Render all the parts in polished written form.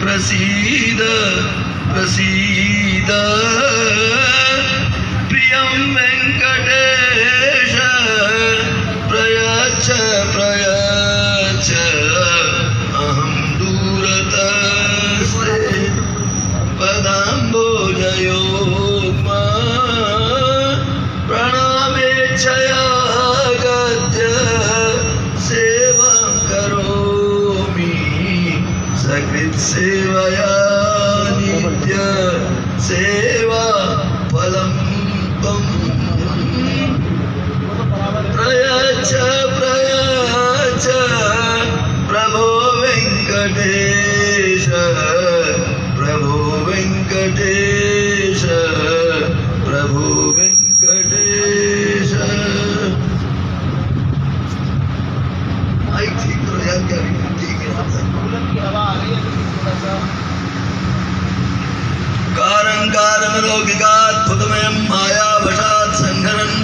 प्रसीद प्रसीद प्रियं वेङ्कटेश प्रयच्छ प्रयच्छ अहं दूरतस्ते पदाम्बोजयोग्मा प्रणामेच्छया गद्य सेवां करोमि सकृत्सेवया नित्य सेवा फलं त्वं प्रयच्छ प्रयच्छ प्रभो वेङ्कटेश प्रभो वेङ्कटेश प्रभो वेङ्कटेश। माइक ठीक करो यार, क्या ठीक है। कारं कारं लौकिकाद्भुतमयं मायावशात् संहरन्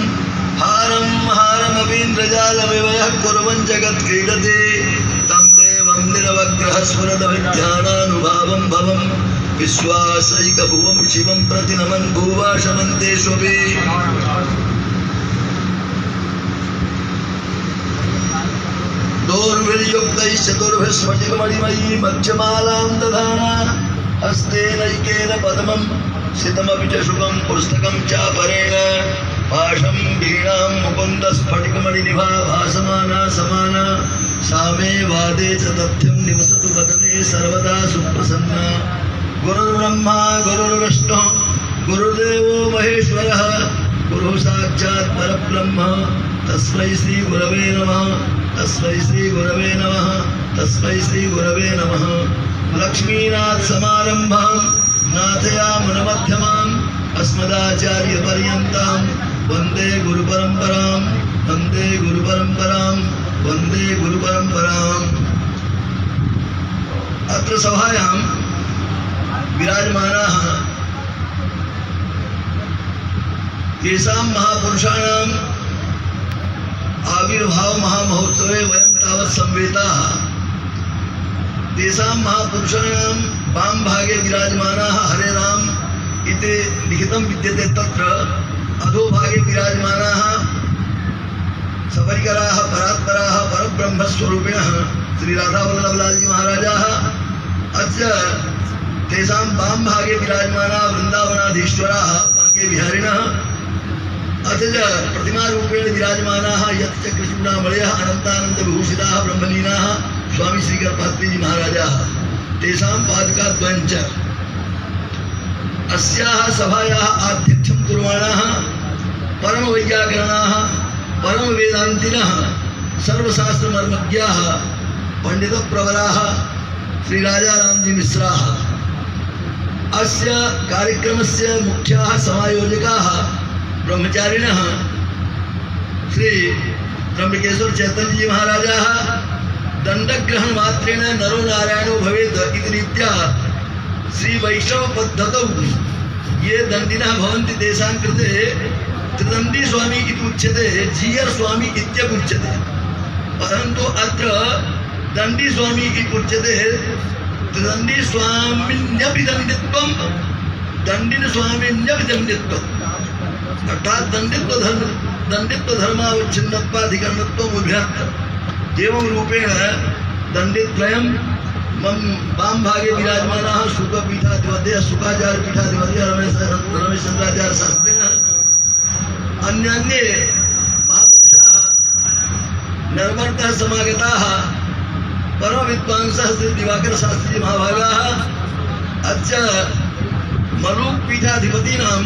हारं हारमवीन्द्रजालमिव यः कुर्वन् जगत्क्रीडति तं देवं निरवग्रहः स्फुरदभिध्यानानुभावं भवं विश्वासैकभुवं शिवं प्रतिनमन् भूवाशमन्तेष्वपि। दोर्भिर्युक्तैश्चतुर्भिः स्फटिकमणिमयी मध्यमालां दधाना हस्तेनैकेन पद्मं सितमपि च शुभं पुस्तकं चापरेण पाशं वीणां मुकुन्दस्फटिकमणिनिभा भासमाना समाना सा मे वादे च तथ्यं निवसतु वदने सर्वदा सुप्रसन्ना। गुरुर्ब्रह्मा गुरुर्विष्णुः गुरुर्देवो महेश्वरः गुरुः साक्षात् परब्रह्म तस्मै श्री गुरवे नमः तस्मै श्री गुरवे नमः तस्मै श्री गुरवे नमः। लक्ष्मीनाथ समारंभां नाथयामुनमध्यमाम् अस्मदाचार्यपर्यन्तां वन्दे गुरुपरम्परां वन्दे गुरुपरम्परां वन्दे गुरुपरम्पराम्। अत्र सभायां विराजमानाः तेषां महापुरुषाणाम् आविर्भाव महामहोत्सवे वयं तावत् संवेताः। तेषां महापुरुषाणां वाम भागे विराजमानाः हरे राम इति लिखितं विद्यते, तत्र अधोभागे विराजमानाः सबरिकराः परात्पराः परब्रह्मस्वरूपिणः श्री राधावल्लभलालजी महाराजाः। अस्य तेषां वाम भागे विराजमानाः वृन्दावनाधीश्वराः वाङ्के विहारिणः। अथ च प्रतिमारूपेण विराजमानाः यत्चक्रचूडामणयः अनन्तानन्दविभूषिताः ब्रह्मलीनाः स्वामी श्रीकरपात्रीजी महाराजाः। तेषां पादुकाद्वयं च अस्याः सभायाः आतिथ्यं कुर्वाणाः परमवैयाकरणाः परमवेदान्तिनः सर्वशास्त्रमर्मज्ञाः पण्डितप्रवराः श्री राजारामजी मिश्राः। अस्य कार्यक्रमस्य मुख्याः समायोजकाः ब्रह्मचारिणः श्री त्र्यंबकेश्वर चैतन्यजी महाराजाः। दंडग्रहण मात्रेण नरो नारायणो भवेत् इति रीत्या श्री वैष्णव पद्धतौ ये दंडिनः भवन्ति तेषां कृते त्रिदण्डी स्वामी इति उच्यते, जीयर स्वामी इत्यपि उच्यते। परन्तु अत्र दण्डी स्वामी इति उच्यते। त्रिदण्डी स्वामिन्यपि दण्डित्वं दण्डिन स्वामिन्यपि दण्डित्वम् अर्थात् दण्डित्व धर्मावच्छिन्नत्वाधिकरणत्वम् उभयत्र एवं रूपेण दण्डिद्वयं मम वाम भागे विराजमानाः शुकपीठाधिपतयः शुकाचार्य पीठाधिपतयः रमेशचन्द्राचार्य शास्त्रिणः। अन्यान्ये महापुरुषाः नर्मर्तः समागताः परमविद्वांसः श्री दिवाकर शास्त्री महाभागाः। अच्च मलूक पीठाधिपतीनां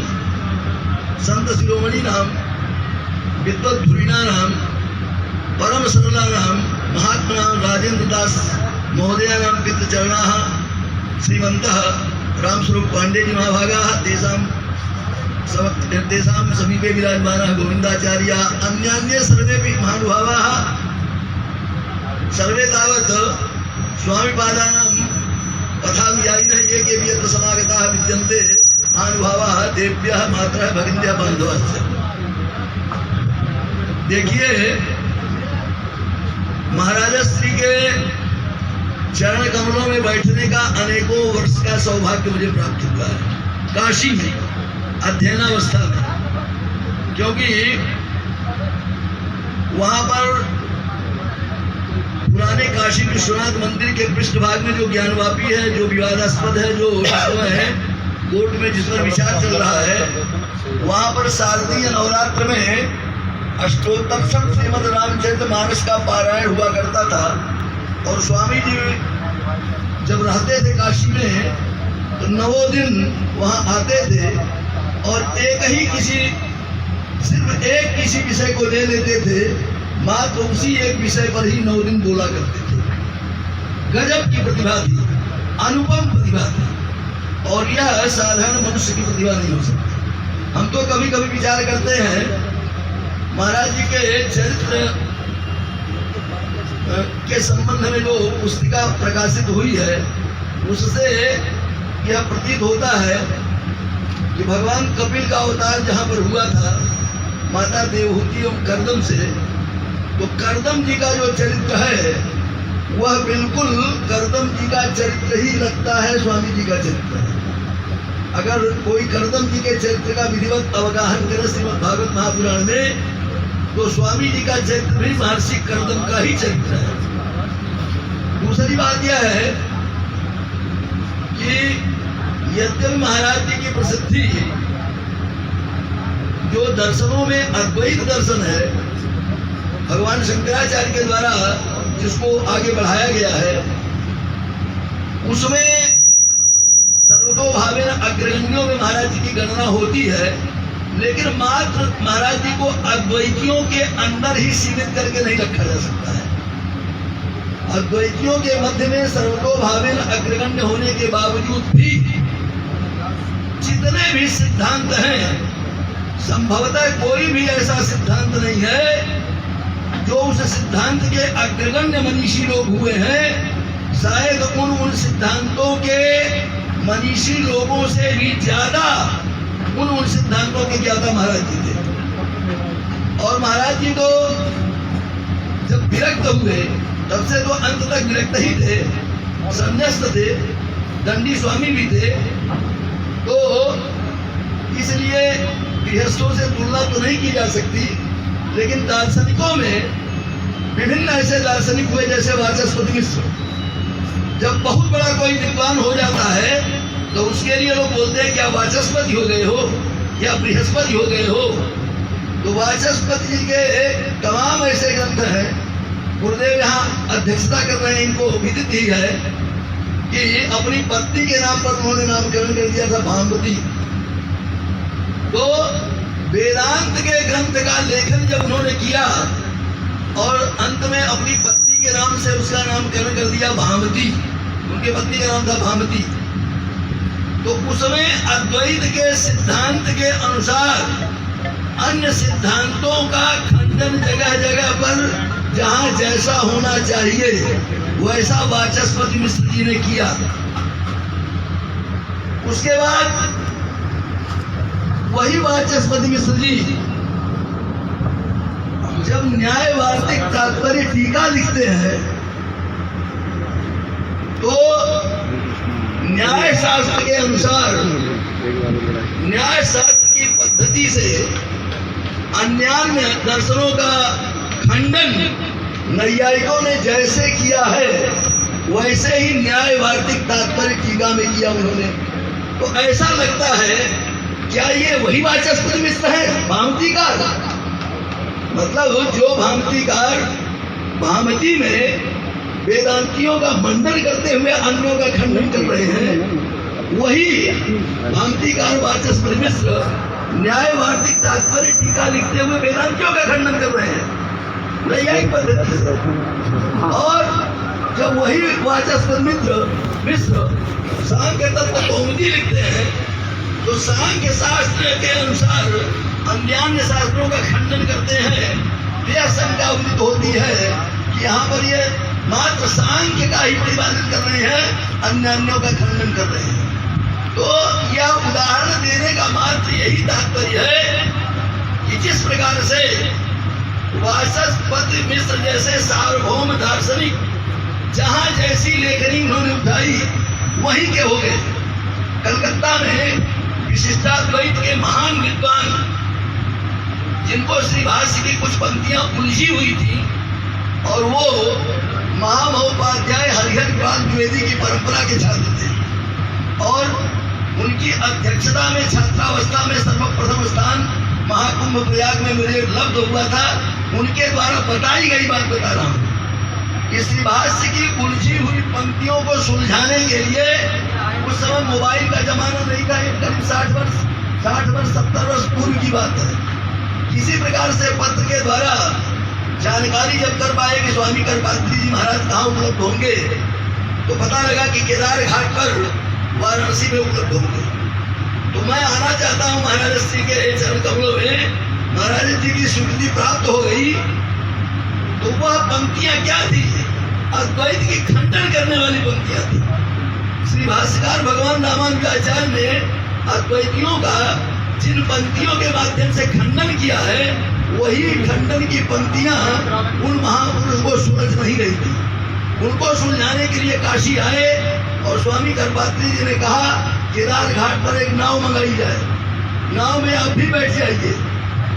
संत शिरोमणीनां विद्वद्धुरीणानां परम सरलानां महात्मनां राजेंद्र दास महोदयानां पितृचरणाः श्रीमन्तः रामस्वरूप पांडेजी महाभागाः। तेषां समीपे विराजमानः गोविन्दाचार्याः अन्यान्ये सर्वेपि महानुभावाः सर्वे तावत् स्वामिपादानां पथानुयायिनः ये केऽपि यत्र समागताः विद्यन्ते महानुभावाः देव्यः मात्रः भगिन्यः बान्धवाश्च। देखिए महाराजा श्री के चरण कमलों में बैठने का अनेकों वर्ष का सौभाग्य मुझे प्राप्त हुआ है काशी में अध्ययनावस्था में, क्योंकि वहां पर पुराने काशी विश्वनाथ मंदिर के पृष्ठभाग में जो ज्ञानवापी है, जो विवादास्पद है, जो इस समय है कोर्ट में जिस पर विचार चल रहा है, वहां पर शारदीय नवरात्र में अष्टोत्तर श्रीमद रामचरितमानस का पारायण हुआ करता था। और स्वामी जी जब रहते थे काशी में तो 9 दिन वहां आते थे और सिर्फ एक किसी विषय को ले लेते थे, मात्र उसी एक विषय पर ही 9 दिन बोला करते थे। गजब की प्रतिभा थी, अनुपम प्रतिभा थी, और यह साधारण मनुष्य की प्रतिभा नहीं हो सकती। हम तो कभी कभी विचार करते हैं महाराज जी के चरित्र के संबंध में जो पुस्तिका प्रकाशित हुई है उससे यह प्रतीत होता है कि भगवान कपिल का अवतार जहाँ पर हुआ था माता देवहूति और कर्दम से, तो कर्दम जी का जो चरित्र है वह बिल्कुल कर्दम जी का चरित्र ही लगता है, स्वामी जी का चरित्र है। अगर कोई कर्दम जी के चरित्र का विधिवत अवगाहन करे श्रीमद् भागवत महापुराण में, तो स्वामी जी का चरित्र भी महर्षि कर्दम का ही चरित्र है। दूसरी बात यह है कि यद्यपि महाराज जी की प्रसिद्धि जो दर्शनों में अद्वैत दर्शन है, भगवान शंकराचार्य के द्वारा जिसको आगे बढ़ाया गया है, उसमें सर्वतोभावेन अग्रगण्यों में महाराज जी की गणना होती है, लेकिन मात्र महाराज जी को अद्वैतियों के अंदर ही सीमित करके नहीं रखा जा सकता है। अद्वैतियों के मध्य में सर्वतोभावेन अग्रगण्य होने के बावजूद भी जितने भी सिद्धांत हैं, संभवतः कोई भी ऐसा सिद्धांत नहीं है जो उस सिद्धांत के अग्रगण्य मनीषी लोग हुए हैं, शायद उन सिद्धांतों के मनीषी लोगों से भी ज्यादा उन सिद्धांतों के ज्ञाता महाराज जी थे। और महाराज जी तो जब विरक्त हुए तब से तो अंत तक विरक्त ही थे, संन्यास्त थे, दंडी स्वामी भी थे, तो इसलिए गृहस्थों से तुलना तो नहीं की जा सकती। लेकिन दार्शनिकों में विभिन्न ऐसे दार्शनिक हुए जैसे वाचस्पति मिश्र। जब बहुत बड़ा कोई विद्वान हो जाता है तो उसके लिए लोग बोलते हैं क्या वाचस्पति हो गए हो, क्या बृहस्पति हो गए हो। तो वाचस्पति जी के तमाम ऐसे ग्रंथ हैं, गुरुदेव यहाँ अध्यक्षता कर रहे हैं, इनको विदित ही है कि अपनी पत्नी के नाम पर उन्होंने नामकरण कर दिया था भामवती। तो वेदांत के ग्रंथ का लेखन जब उन्होंने किया और अंत में अपनी पत्नी के नाम से उसका नामकरण कर दिया भामवती, उनकी पत्नी का नाम था भामवती, तो उसमें अद्वैत के सिद्धांत के अनुसार अन्य सिद्धांतों का खंडन जगह जगह पर जहां जैसा होना चाहिए वैसा वाचस्पति मिश्र जी ने किया। उसके बाद वही वाचस्पति मिश्र जी जब न्याय वार्तिक तात्पर्य टीका लिखते हैं तो न्याय शास्त्र के अनुसार, न्याय शास्त्र की पद्धति से अन्यान्य दर्शनों का खंडन नैयायिकों ने जैसे किया है वैसे ही न्याय वार्तिक तात्पर्य टीका में किया उन्होंने। तो ऐसा लगता है क्या ये वही वाचस्पति मिश्र है भामतीकार? मतलब जो भामतीकार भामती में वेदांतियों का मंडन करते हुए अन्यों का खंडन कर रहे हैं, वही भामतीकार वाचस्पति मिश्र न्याय वार्तिक तात्पर्य टीका लिखते हुए वेदांतियों का खंडन कर रहे हैं नैयायिक पद्धति से। और जब वही वाचस्पति मिश्र सांख्य तत्व कौमुदी लिखते हैं तो सांख्य शास्त्र के अनुसार अन्यान्य शास्त्रों का खंडन करते हैं। यह शंका उदित होती है कि यहाँ पर ये मात्र सांख्य का ही प्रतिपादन कर रहे हैं, अन्यान्यों का खंडन कर रहे हैं। तो यह उदाहरण देने का मात्र यही तात्पर्य है कि जिस प्रकार से वाचस्पति मिश्र जैसे सार्वभौम दार्शनिक जहां जैसी लेखनी उन्होंने उठाई वहीं के हो गए। कलकत्ता में विशिष्टाद्वैत के महान विद्वान, जिनको श्री भाष्य की कुछ पंक्तियां उलझी हुई थी, और वो महामहोपाध्याय हरिहर कृपाल द्विवेदी की परंपरा के छात्र थे, और उनकी अध्यक्षता में छात्रावस्था में सर्वप्रथम स्थान महाकुंभ प्रयाग में मुझे उपलब्ध हुआ था। उनके द्वारा बताई गई बात बता रहा हूँ। इस भाष्य की उलझी हुई पंक्तियों को सुलझाने के लिए उस समय मोबाइल का जमाना नहीं था, करीब 60 वर्ष 70 वर्ष पूर्व की बात है। किसी प्रकार से पत्र के द्वारा जानकारी जब कर पाए कि स्वामी करपात्री जी महाराज कहाँ उपलब्ध होंगे, तो पता लगा कि केदार घाट पर वाराणसी में उपलब्ध होंगे। तो मैं आना चाहता हूँ महाराज श्री के चरण कमलों में। महाराज जी की स्वीकृति प्राप्त हो गई। तो वह पंक्तियां क्या थी? अद्वैत की खंडन करने वाली पंक्तियां थी। श्री भाष्यकार भगवान रामानुजाचार्य ने अद्वैतियों का जिन पंक्तियों के माध्यम से खंडन किया है, वही खंडन की पंक्तियां उन महापुरुष को सुलझ नहीं रही थी। उनको सुलझाने के लिए काशी आए और स्वामी करपात्री जी ने कहा केदार घाट पर एक नाव मंगाई जाए, नाव में आप भी बैठ जाइए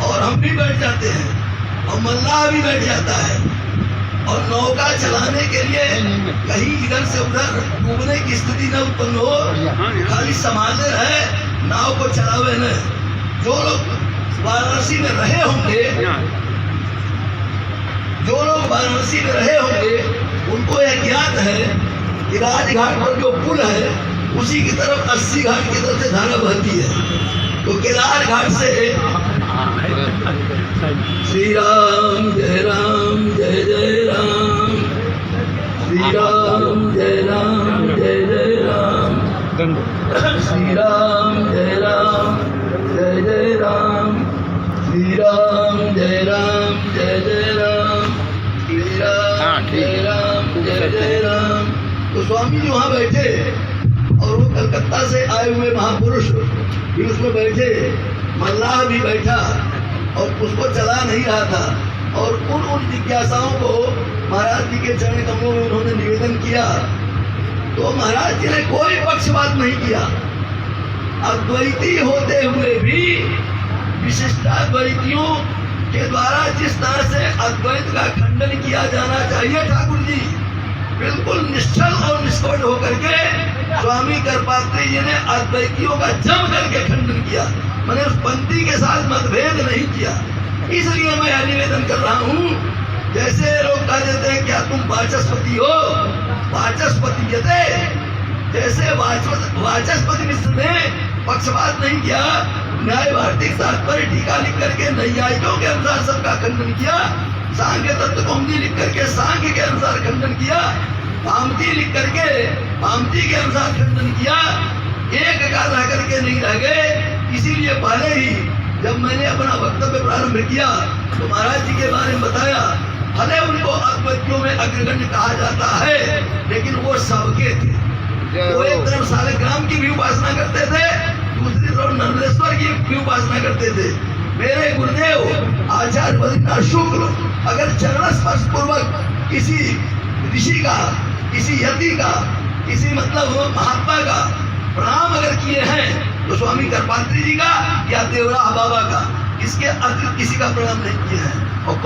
और हम भी बैठ जाते हैं और मल्लाह भी बैठ जाता है, और नौका चलाने के लिए कहीं इधर से उधर डूबने की स्थिति न उत्पन्न हो, खाली संभालने रहे, नाव को चलावे न। जो लोग वाराणसी में रहे होंगे उनको यह ज्ञात है कि राजघाट पर जो पुल है उसी की तरफ 80 घाट की तरफ से धारा बहती है। तो केदार घाट से श्री राम जय राम जय जय राम, श्री राम जय राम जय जय राम, श्री राम जय राम जय जय राम, श्री राम जय राम जय जय राम, श्री राम जय राम जय जय राम। तो स्वामी जी वहाँ बैठे और वो कलकत्ता से आए हुए महापुरुष भी उसमें बैठे, मल्लाह भी बैठा और उसको चला नहीं रहा था। और उन जिज्ञासाओं को महाराज जी के चरण कमलों में उन्होंने निवेदन किया। तो महाराज जी ने कोई पक्षपात नहीं किया। अद्वैती होते हुए भी विशिष्टाद्वैतियों के द्वारा जिस तरह से अद्वैत का खंडन किया जाना चाहिए, ठाकुर जी बिल्कुल निश्चल और निष्कपट होकर के स्वामी करपात्री जी ने अद्वैतियों का जम करके खंडन किया। मैंने उस पंक्ति के साथ मतभेद नहीं किया। इसलिए मैं यह निवेदन कर रहा हूँ, जैसे लोग कह देते हैं क्या तुम वाचस्पति हो, वाचस्पति जते, जैसे वाचस्पति मिश्र ने पक्षपात नहीं किया, न्याय भारती तात्पर्य टीका लिख करके नैयायिकों के अनुसार सबका खंडन किया, सांख्य तत्व कौमुदी लिख करके सांख्य के अनुसार खंडन किया, भामती लिख करके भामती के अनुसार खंडन किया, एक का रह करके नहीं रह गए। इसीलिए पहले ही जब मैंने अपना वक्तव्य प्रारंभ किया तो महाराज जी के बारे में बताया। भले उनको अद्वैतियों में अग्रगण्य कहा जाता है, लेकिन वो सबके थे। वो एक तरफ सालिग्राम की भी उपासना करते थे, दूसरी तरफ नर्मदेश्वर की भी उपासना करते थे। मेरे गुरुदेव आचार्य बद्रीनाथ शुक्ल अगर चरण स्पर्श पूर्वक किसी ऋषि का, किसी यति का, किसी मतलब महात्मा का प्रणाम अगर किए हैं तो स्वामी करपात्री जी का या देवराह बाबा का, इसके अतिरिक्त किसी का प्रणाम नहीं किया है। और